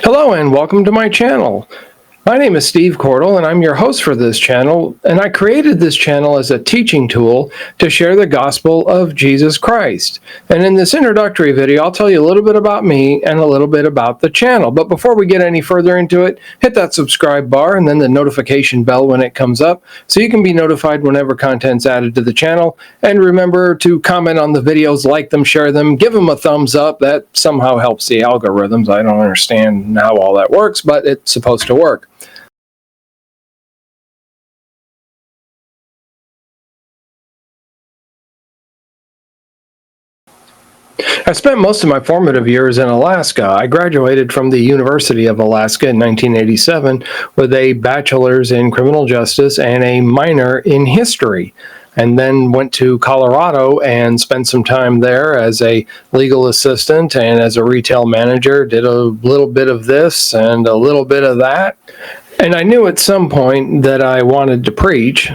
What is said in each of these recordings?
Hello and welcome to my channel. My name is Steve Cordle and I'm your host for this channel, and I created this channel as a teaching tool to share the gospel of Jesus Christ. And in this introductory video, I'll tell you a little bit about me and a little bit about the channel. But before we get any further into it, hit that subscribe bar and then the notification bell when it comes up so you can be notified whenever content's added to the channel. And remember to comment on the videos, like them, share them, give them a thumbs up. That somehow helps the algorithms. I don't understand how all that works, but it's supposed to work. I spent most of my formative years in Alaska. I graduated from the University of Alaska in 1987 with a bachelor's in criminal justice and a minor in history, and then went to Colorado and spent some time there as a legal assistant and as a retail manager. Did a little bit of this and a little bit of that. And I knew at some point that I wanted to preach.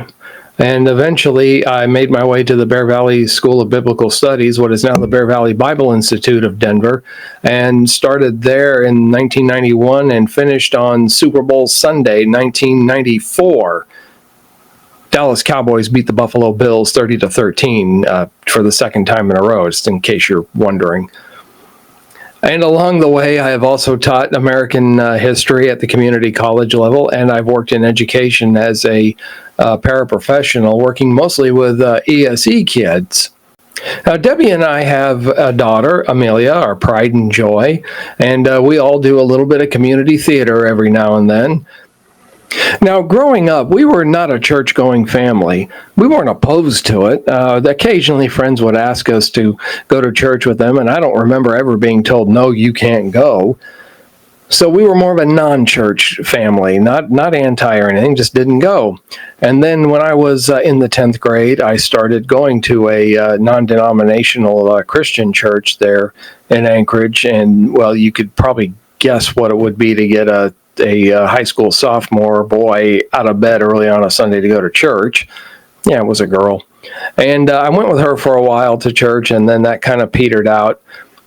And eventually I made my way to the Bear Valley School of Biblical Studies, what is now the Bear Valley Bible Institute of Denver, and started there in 1991 and finished on Super Bowl Sunday, 1994. Dallas Cowboys beat the Buffalo Bills 30-13 for the second time in a row, just in case you're wondering. And along the way, I have also taught American history at the community college level, and I've worked in education as a paraprofessional, working mostly with ESE kids. Now, Debbie and I have a daughter, Amelia, our pride and joy, and we all do a little bit of community theater every now and then. Now, growing up, we were not a church-going family. We weren't opposed to it. Occasionally, friends would ask us to go to church with them, and I don't remember ever being told, no, you can't go. So we were more of a non-church family, not anti or anything, just didn't go. And then when I was in the 10th grade, I started going to a non-denominational Christian church there in Anchorage, and, well, you could probably guess what it would be to get a high school sophomore boy out of bed early on a Sunday to go to church. Yeah, it was a girl. And I went with her for a while to church, and then that kind of petered out.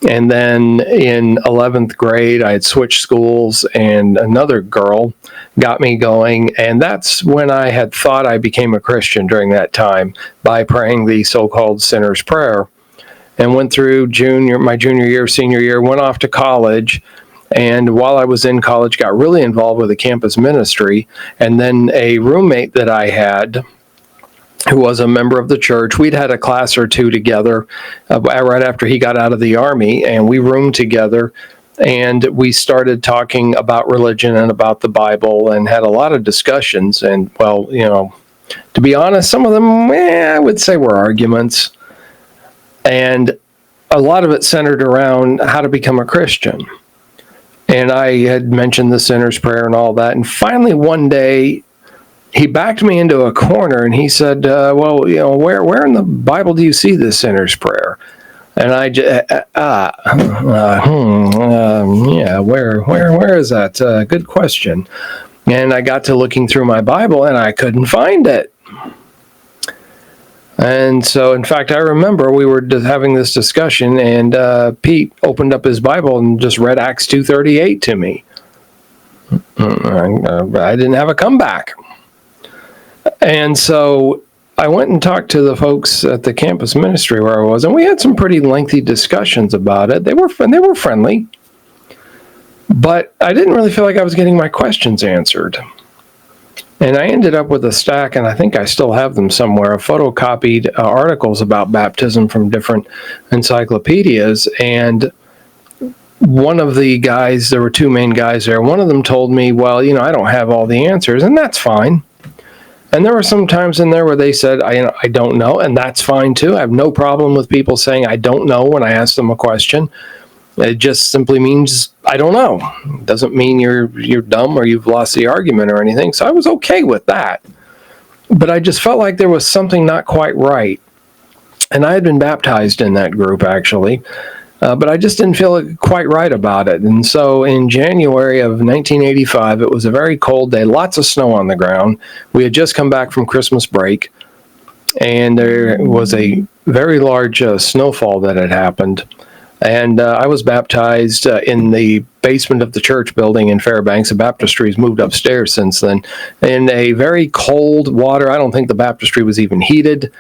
And then in 11th grade, I had switched schools, and another girl got me going. And that's when I had thought I became a Christian during that time by praying the so-called sinner's prayer. And went through my junior year, senior year, went off to college. And while I was in college, got really involved with the campus ministry. And then a roommate that I had, who was a member of the church, we'd had a class or two together right after he got out of the Army, and we roomed together. And we started talking about religion and about the Bible and had a lot of discussions. And, well, to be honest, some of them, I would say were arguments. And a lot of it centered around how to become a Christian. And I had mentioned the sinner's prayer and all that. And finally, one day, he backed me into a corner and he said, where in the Bible do you see the sinner's prayer? And I where is that? Good question. And I got to looking through my Bible and I couldn't find it. And so, in fact, I remember we were having this discussion, and Pete opened up his Bible and just read Acts 2:38 to me. I didn't have a comeback. And so I went and talked to the folks at the campus ministry where I was, and we had some pretty lengthy discussions about it. They were friendly, but I didn't really feel like I was getting my questions answered. And I ended up with a stack, and I think I still have them somewhere, of photocopied articles about baptism from different encyclopedias. And one of the guys, there were two main guys there, one of them told me, well, I don't have all the answers, and that's fine. And there were some times in there where they said, I don't know, and that's fine too. I have no problem with people saying I don't know when I ask them a question. It just simply means I don't know. It doesn't mean you're dumb or you've lost the argument or anything. So I was okay with that. But I just felt like there was something not quite right. And I had been baptized in that group, actually. But I just didn't feel quite right about it. And so in January of 1985, it was a very cold day, lots of snow on the ground. We had just come back from Christmas break. And there was a very large snowfall that had happened. And I was baptized in the basement of the church building in Fairbanks. The baptistry's moved upstairs since then, in a very cold water. I don't think the baptistry was even heated.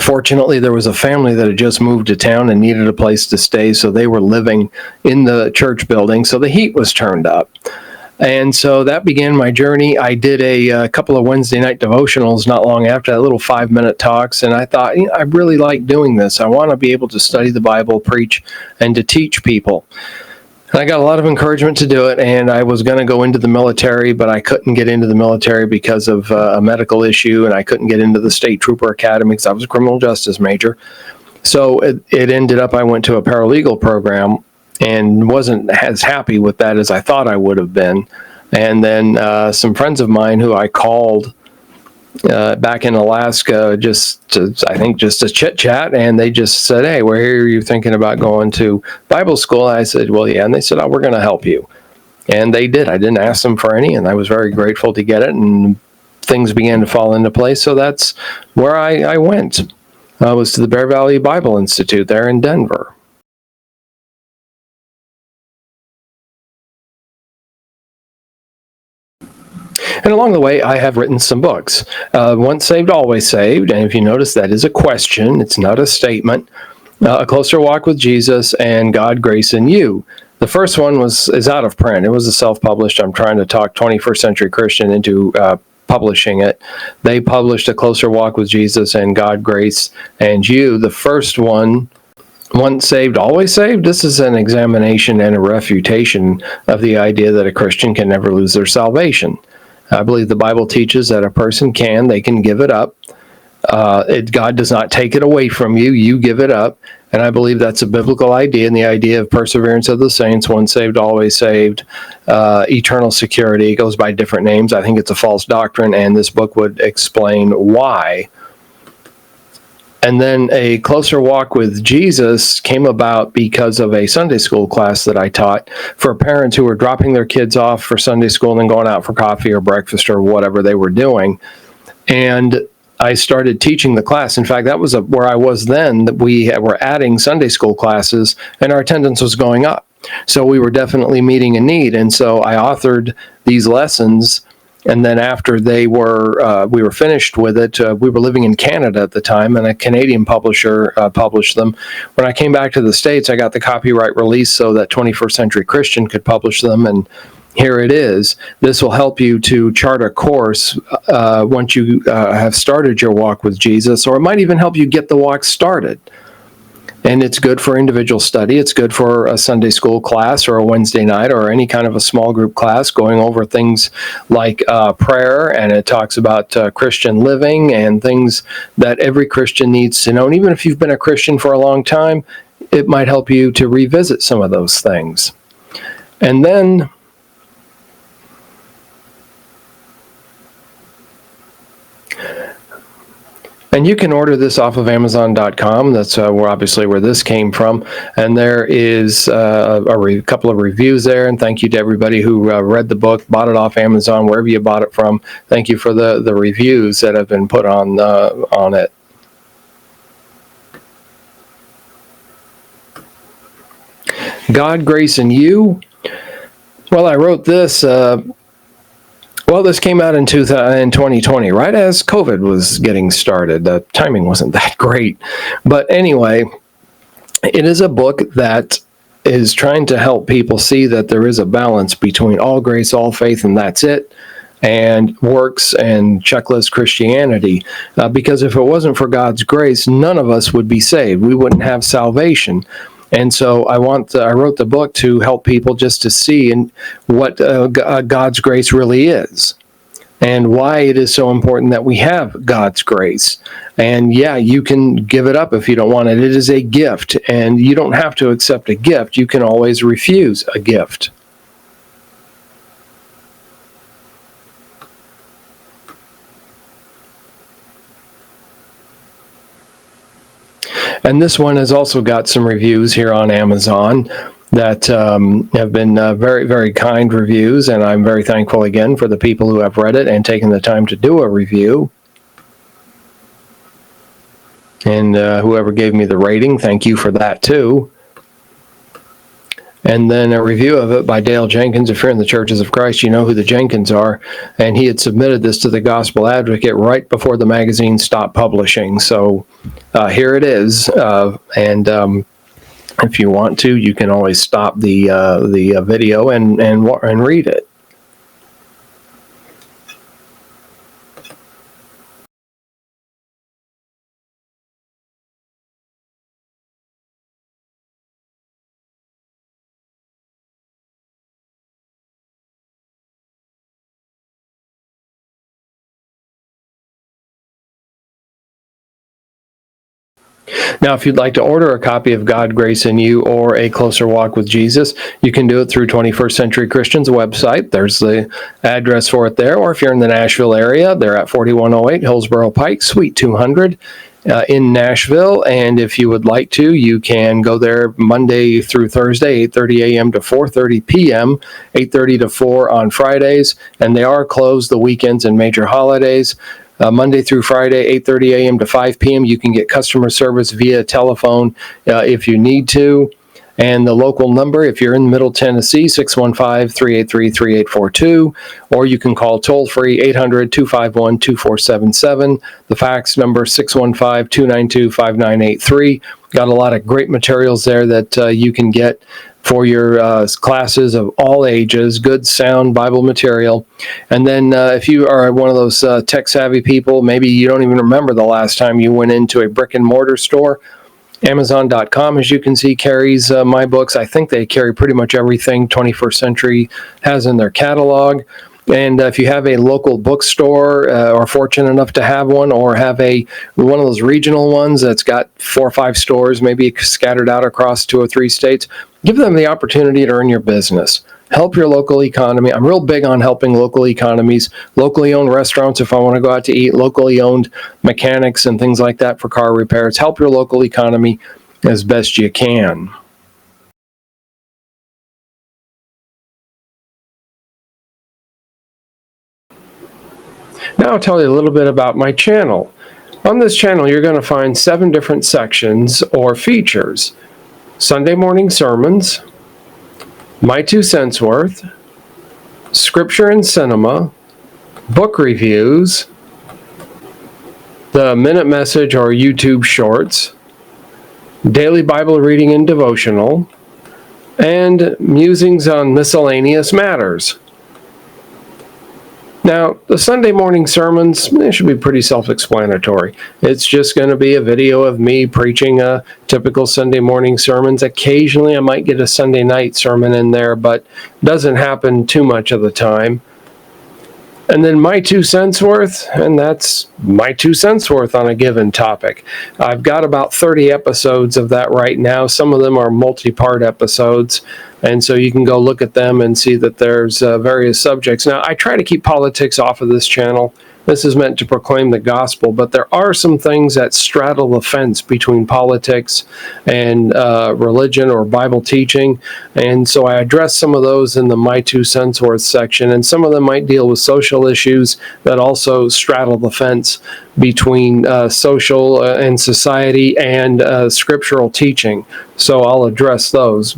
Fortunately, there was a family that had just moved to town and needed a place to stay, so they were living in the church building, so the heat was turned up. And so that began my journey. I did a couple of Wednesday night devotionals not long after that, little 5-minute talks, and I thought, I really like doing this. I want to be able to study the Bible, preach, and to teach people. And I got a lot of encouragement to do it, and I was going to go into the military, but I couldn't get into the military because of a medical issue, and I couldn't get into the State Trooper Academy because I was a criminal justice major. So it ended up I went to a paralegal program and wasn't as happy with that as I thought I would have been. And then some friends of mine who I called back in Alaska, I think just to chit chat, and they just said, "Hey, we're here. Are you thinking about going to Bible school?" I said, "Well, yeah." And they said, "Oh, we're going to help you." And they did. I didn't ask them for any, and I was very grateful to get it, and things began to fall into place. So that's where I went. I was to the Bear Valley Bible Institute there in Denver. And along the way, I have written some books. Once Saved, Always Saved. And if you notice, that is a question. It's not a statement. A Closer Walk with Jesus and God, Grace, and You. The first one is out of print. It was a self-published. I'm trying to talk 21st Century Christian into publishing it. They published A Closer Walk with Jesus and God, Grace, and You. The first one, Once Saved, Always Saved. This is an examination and a refutation of the idea that a Christian can never lose their salvation. I believe the Bible teaches that a person they can give it up. God does not take it away from you, you give it up. And I believe that's a biblical idea, and the idea of perseverance of the saints, once saved, always saved, eternal security. It goes by different names. I think it's a false doctrine, and this book would explain why. And then A Closer Walk with Jesus came about because of a Sunday school class that I taught for parents who were dropping their kids off for Sunday school and then going out for coffee or breakfast or whatever they were doing. And I started teaching the class. In fact, that was where I was then, that we were adding Sunday school classes and our attendance was going up. So we were definitely meeting a need. And so I authored these lessons. And then after we were finished with it, we were living in Canada at the time, and a Canadian publisher published them. When I came back to the States, I got the copyright release so that 21st Century Christian could publish them, and here it is. This will help you to chart a course once you have started your walk with Jesus, or it might even help you get the walk started. And it's good for individual study. It's good for a Sunday school class or a Wednesday night or any kind of a small group class going over things like prayer, and it talks about Christian living and things that every Christian needs to know. And even if you've been a Christian for a long time, it might help you to revisit some of those things. And then and you can order this off of Amazon.com. That's where this came from. And there is a couple of reviews there. And thank you to everybody who read the book, bought it off Amazon, wherever you bought it from. Thank you for the reviews that have been put on it. God, Grace, and You. Well, I wrote this. This came out in 2020, right as COVID was getting started. The timing wasn't that great. But anyway, it is a book that is trying to help people see that there is a balance between all grace, all faith, and that's it, and works and checklist Christianity. Because if it wasn't for God's grace, none of us would be saved. We wouldn't have salvation. And so I wrote the book to help people just to see what God's grace really is, and why it is so important that we have God's grace. And yeah, you can give it up if you don't want it. It is a gift, and you don't have to accept a gift. You can always refuse a gift. And this one has also got some reviews here on Amazon that have been very, very kind reviews, and I'm very thankful again for the people who have read it and taken the time to do a review. And whoever gave me the rating, thank you for that too. and then a review of it by Dale Jenkins. If you're in the Churches of Christ, you know who the Jenkins are. And he had submitted this to the Gospel Advocate right before the magazine stopped publishing. So here it is. And if you want to, you can always stop the video and read it. Now, if you'd like to order a copy of God, Grace, and You or A Closer Walk with Jesus, you can do it through 21st Century Christian's website. There's the address for it there. Or if you're in the Nashville area, they're at 4108 Hillsborough Pike, Suite 200 in Nashville. And if you would like to, you can go there Monday through Thursday, 8:30 a.m. to 4:30 p.m., 8:30 to 4 on Fridays. And they are closed the weekends and major holidays. Monday through Friday, 8:30 a.m. to 5 p.m. You can get customer service via telephone if you need to. And the local number, if you're in Middle Tennessee, 615-383-3842, or you can call toll-free 800-251-2477. The fax number, 615-292-5983. Got a lot of great materials there that you can get for your classes of all ages, good sound Bible material. And then if you are one of those tech-savvy people, maybe you don't even remember the last time you went into a brick-and-mortar store, Amazon.com, as you can see, carries my books. I think they carry pretty much everything 21st Century has in their catalog. And if you have a local bookstore or fortunate enough to have one, or have one of those regional ones that's got 4 or 5 stores, maybe scattered out across 2 or 3 states, give them the opportunity to earn your business. Help your local economy. I'm real big on helping local economies, locally owned restaurants if I want to go out to eat, locally owned mechanics and things like that for car repairs. Help your local economy as best you can. Now I'll tell you a little bit about my channel. On this channel, you're going to find 7 different sections or features. Sunday morning sermons, My 2 cents worth, Scripture and Cinema, book reviews, the Minute Message or YouTube Shorts, daily Bible reading and devotional, and musings on miscellaneous matters. Now, the Sunday morning sermons, should be pretty self-explanatory. It's just going to be a video of me preaching a typical Sunday morning sermons. Occasionally, I might get a Sunday night sermon in there, but it doesn't happen too much of the time. And then My 2 cents worth, and that's my 2 cents worth on a given topic. I've got about 30 episodes of that right now. Some of them are multi-part episodes, and so you can go look at them and see that there's various subjects. Now, I try to keep politics off of this channel. This is meant to proclaim the gospel, but there are some things that straddle the fence between politics and religion or Bible teaching, and so I address some of those in the My 2 cents worth section, and some of them might deal with social issues that also straddle the fence between social and society and scriptural teaching, so I'll address those.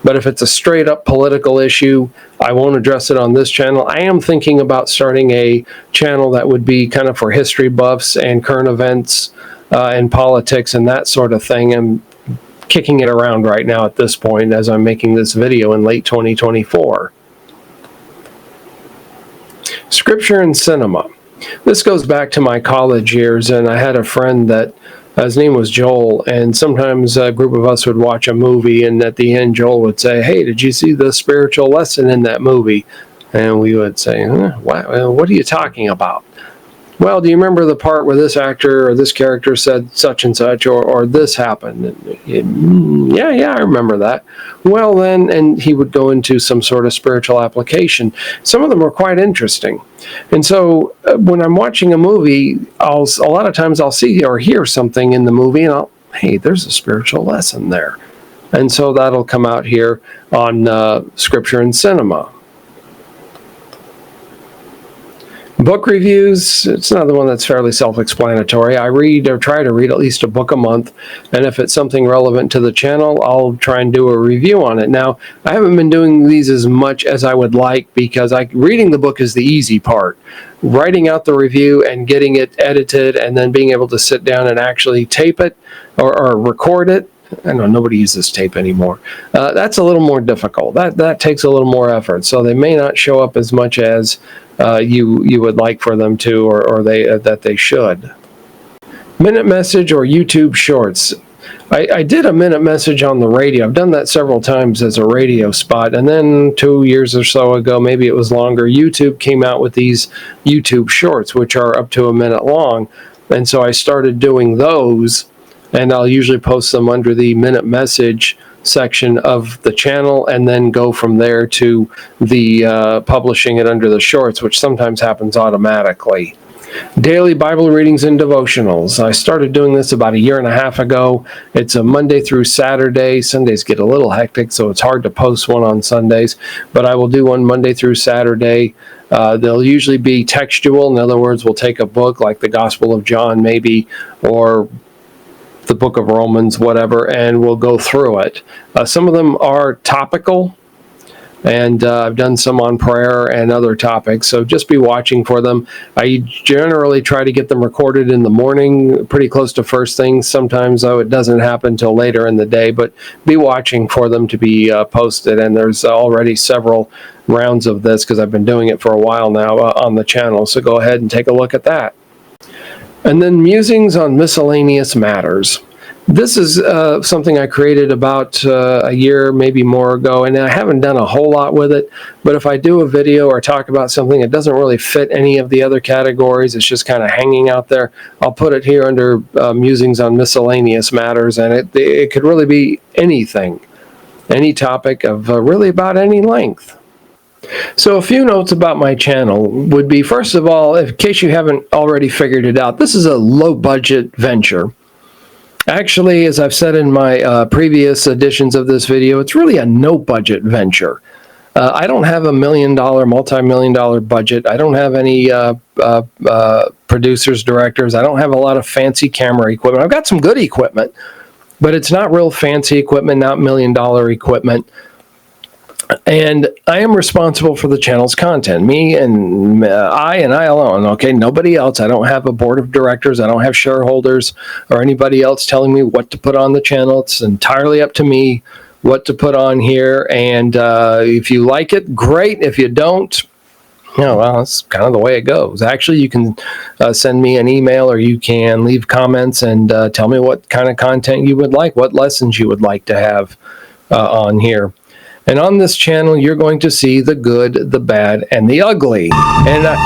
But if it's a straight up political issue, I won't address it on this channel. I am thinking about starting a channel that would be kind of for history buffs and current events and politics and that sort of thing. I'm kicking it around right now at this point as I'm making this video in late 2024. Scripture and Cinema. This goes back to my college years, and I had a friend that his name was Joel, and sometimes a group of us would watch a movie, and at the end Joel would say, "Hey, did you see the spiritual lesson in that movie?" And we would say, what are you talking about? Well, do you remember the part where this actor or this character said such and such, or this happened? And, yeah, I remember that. Well, then, and he would go into some sort of spiritual application. Some of them were quite interesting. And so when I'm watching a movie, a lot of times I'll see or hear something in the movie, and hey, there's a spiritual lesson there. And so that'll come out here on Scripture and Cinema. Book reviews, it's another one that's fairly self-explanatory. I read or try to read at least a book a month, and if it's something relevant to the channel, I'll try and do a review on it. Now, I haven't been doing these as much as I would like because reading the book is the easy part. Writing out the review and getting it edited and then being able to sit down and actually tape it or record it. I know nobody uses tape anymore. That's a little more difficult. That takes a little more effort. So they may not show up as much as you would like for them to, or that they should. Minute message or YouTube shorts. I did a minute message on the radio. I've done that several times as a radio spot. And then 2 years or so ago, maybe it was longer, YouTube came out with these YouTube shorts, which are up to a minute long. And so I started doing those. And I'll usually post them under the minute message section of the channel and then go from there to the publishing it under the shorts, which sometimes happens automatically. Daily Bible readings and devotionals. I started doing this about 1.5 years ago. It's a Monday through Saturday. Sundays get a little hectic, so it's hard to post one on Sundays, but I will do one Monday through Saturday. They'll usually be textual. In other words, we'll take a book like the Gospel of John maybe, or the book of Romans, whatever, and we'll go through it. Some of them are topical, and I've done some on prayer and other topics, so just be watching for them. I generally try to get them recorded in the morning, pretty close to first thing. Sometimes, though, it doesn't happen until later in the day, but be watching for them to be posted, and there's already several rounds of this because I've been doing it for a while now on the channel, so go ahead and take a look at that. And then musings on miscellaneous matters. This is something I created about a year, maybe more ago, and I haven't done a whole lot with it. But if I do a video or talk about something that doesn't really fit any of the other categories, it's just kind of hanging out there, I'll put it here under musings on miscellaneous matters, and it could really be anything, any topic of really about any length. So a few notes about my channel would be, first of all, in case you haven't already figured it out, this is a low-budget venture. Actually, as I've said in my previous editions of this video, it's really a no-budget venture. I don't have a $1 million, multi-million-dollar budget. I don't have any producers, directors. I don't have a lot of fancy camera equipment. I've got some good equipment, but it's not real fancy equipment, not $1 million equipment. And I am responsible for the channel's content. Me and I alone, okay? Nobody else. I don't have a board of directors. I don't have shareholders or anybody else telling me what to put on the channel. It's entirely up to me what to put on here. And if you like it, great. If you don't, well, that's kind of the way it goes. Actually, you can send me an email or you can leave comments and tell me what kind of content you would like, what lessons you would like to have on here. And on this channel, you're going to see the good, the bad, and the ugly. And not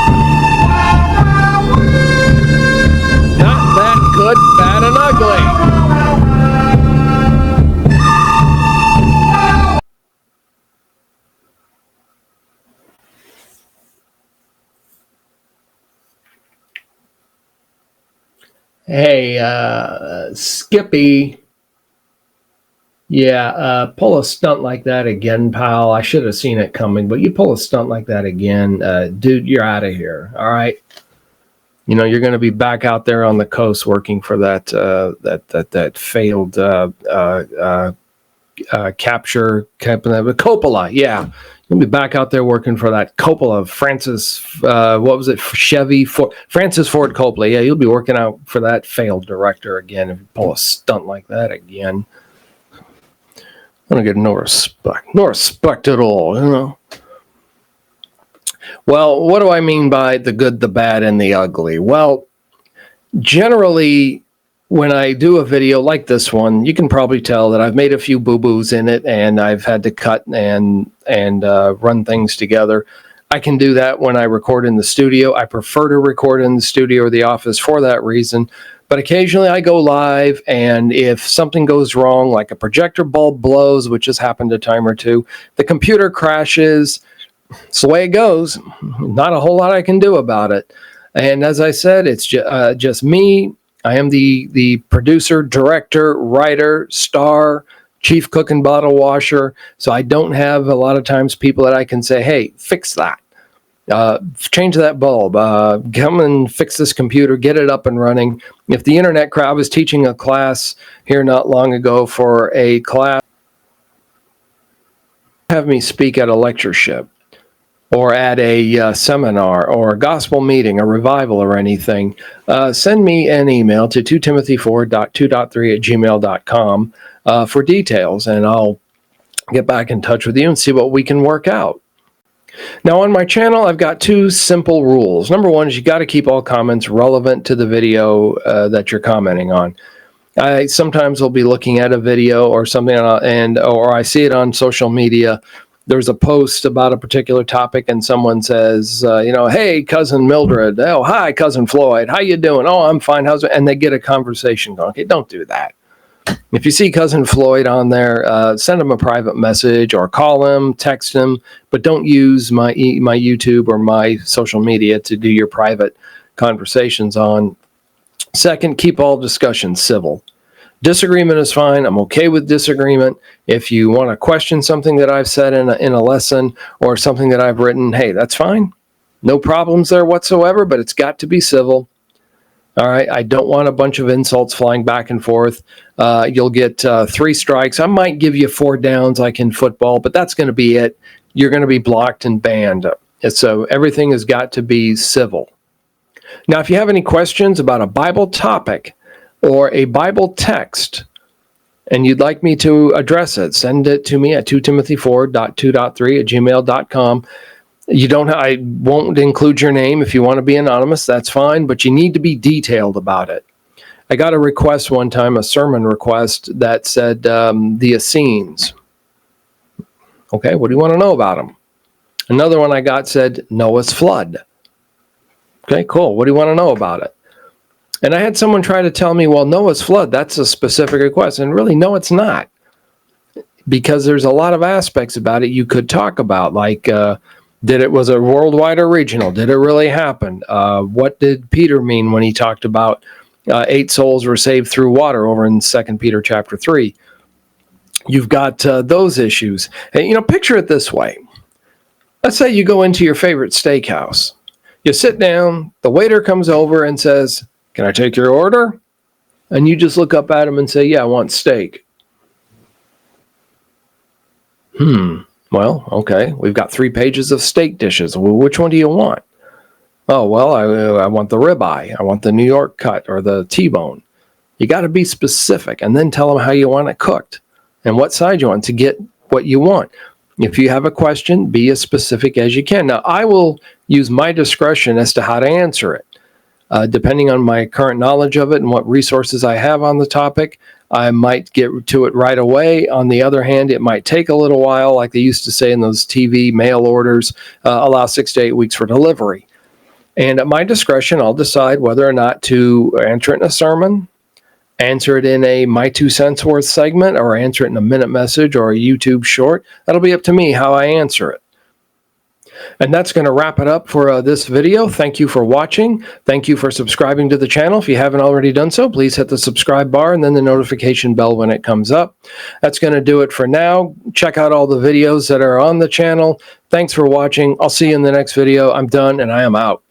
that good, bad, and ugly. Hey, Skippy. Yeah, pull a stunt like that again, pal. I should have seen it coming, but you pull a stunt like that again, dude, you're out of here. All right. You know, you're going to be back out there on the coast working for that failed capture Coppola. Yeah. You'll be back out there working for that Coppola, what was it? Francis Ford Coppola. Yeah, you'll be working out for that failed director again if you pull a stunt like that again. I don't get no respect at all, you know. Well, what do I mean by the good, the bad, and the ugly? Well, generally, when I do a video like this one, you can probably tell that I've made a few boo-boos in it, and I've had to cut and run things together. I can do that when I record in the studio. I prefer to record in the studio or the office for that reason. But occasionally I go live, and if something goes wrong, like a projector bulb blows, which has happened a time or two, the computer crashes, it's the way it goes. Not a whole lot I can do about it. And as I said, it's just me. I am the producer, director, writer, star, chief cook and bottle washer. So I don't have a lot of times people that I can say, hey, fix that. Change that bulb. Come and fix this computer. Get it up and running. If the internet crowd, I was teaching a class here not long ago for a class, have me speak at a lectureship or at a seminar or a gospel meeting, a revival or anything, send me an email to 2timothy4.2.3@gmail.com for details, and I'll get back in touch with you and see what we can work out. Now on my channel, I've got two simple rules. Number one is you got to keep all comments relevant to the video that you're commenting on. I sometimes will be looking at a video or something, or I see it on social media. There's a post about a particular topic, and someone says, hey, cousin Mildred. Oh, hi, cousin Floyd. How you doing? Oh, I'm fine. How's it? And they get a conversation going. Okay, don't do that. If you see cousin Floyd on there, send him a private message or call him, text him, but don't use my YouTube or my social media to do your private conversations on. Second, keep all discussions civil. Disagreement is fine. I'm okay with disagreement. If you want to question something that I've said in a lesson or something that I've written, hey, that's fine. No problems there whatsoever, but it's got to be civil. All right. I don't want a bunch of insults flying back and forth. You'll get 3 strikes. I might give you 4 downs like in football, but that's going to be it. You're going to be blocked and banned. So everything has got to be civil. Now, if you have any questions about a Bible topic or a Bible text, and you'd like me to address it, send it to me at 2timothy4.2.3@gmail.com. I won't include your name. If you want to be anonymous, that's fine, but you need to be detailed about it. I got a request one time, a sermon request that said the Essenes. Okay, what do you want to know about them? Another one I got said Noah's flood. Okay, cool. What do you want to know about it? And I had someone try to tell me, well, Noah's flood, that's a specific request. And really, no, it's not. Because there's a lot of aspects about it you could talk about, like was it worldwide or regional? Did it really happen? What did Peter mean when he talked about 8 souls were saved through water over in 2 Peter chapter 3? You've got those issues. And, picture it this way. Let's say you go into your favorite steakhouse. You sit down, the waiter comes over and says, "Can I take your order?" And you just look up at him and say, "Yeah, I want steak." Well, okay. We've got 3 pages of steak dishes. Well, which one do you want? Oh, well, I want the ribeye. I want the New York cut or the T-bone. You got to be specific and then tell them how you want it cooked and what side you want to get what you want. If you have a question, be as specific as you can. Now, I will use my discretion as to how to answer it. Depending on my current knowledge of it and what resources I have on the topic, I might get to it right away. On the other hand, it might take a little while, like they used to say in those TV mail orders, allow 6 to 8 weeks for delivery. And at my discretion, I'll decide whether or not to answer it in a sermon, answer it in a My 2 Cents Worth segment, or answer it in a minute message or a YouTube short. That'll be up to me how I answer it. And that's going to wrap it up for this video. Thank you for watching. Thank you for subscribing to the channel. If you haven't already done so, please hit the subscribe bar and then the notification bell when it comes up. That's going to do it for now. Check out all the videos that are on the channel. Thanks for watching. I'll see you in the next video. I'm done and I am out.